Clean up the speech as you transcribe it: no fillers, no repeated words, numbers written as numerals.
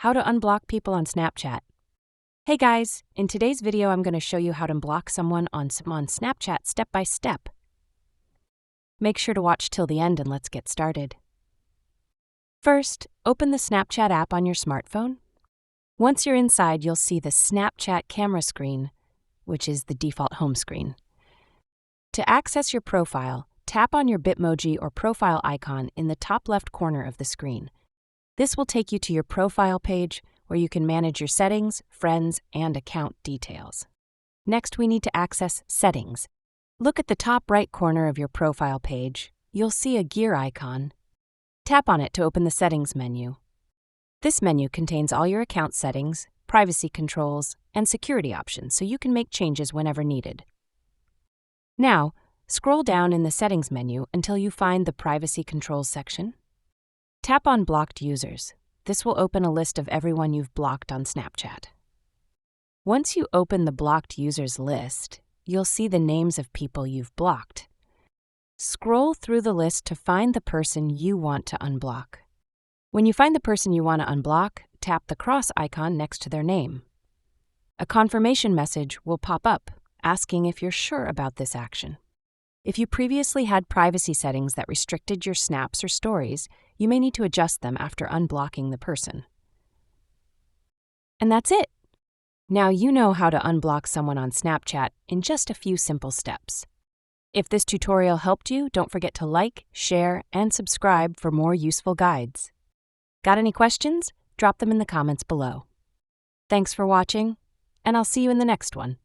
how to unblock people on Snapchat. Hey guys, in today's video I'm going to show you how to block someone on Snapchat step by step. Make sure to watch till the end and let's get started. First, open the Snapchat app on your smartphone. Once you're inside, you'll see the Snapchat camera screen, which is the default home screen. To access your profile, tap on your Bitmoji or profile icon in the top left corner of the screen. This will take you to your profile page where you can manage your settings, friends, and account details. Next, we need to access Settings. Look at the top right corner of your profile page. You'll see a gear icon. Tap on it to open the Settings menu. This menu contains all your account settings, privacy controls, and security options so you can make changes whenever needed. Now, scroll down in the Settings menu until you find the Privacy Controls section. Tap on Blocked Users. This will open a list of everyone you've blocked on Snapchat. Once you open the Blocked Users list, you'll see the names of people you've blocked. Scroll through the list to find the person you want to unblock. When you find the person you want to unblock, tap the cross icon next to their name. A confirmation message will pop up asking if you're sure about this action. If you previously had privacy settings that restricted your snaps or stories, you may need to adjust them after unblocking the person. And that's it! Now you know how to unblock someone on Snapchat in just a few simple steps. If this tutorial helped you, don't forget to like, share, and subscribe for more useful guides. Got any questions? Drop them in the comments below. Thanks for watching, and I'll see you in the next one.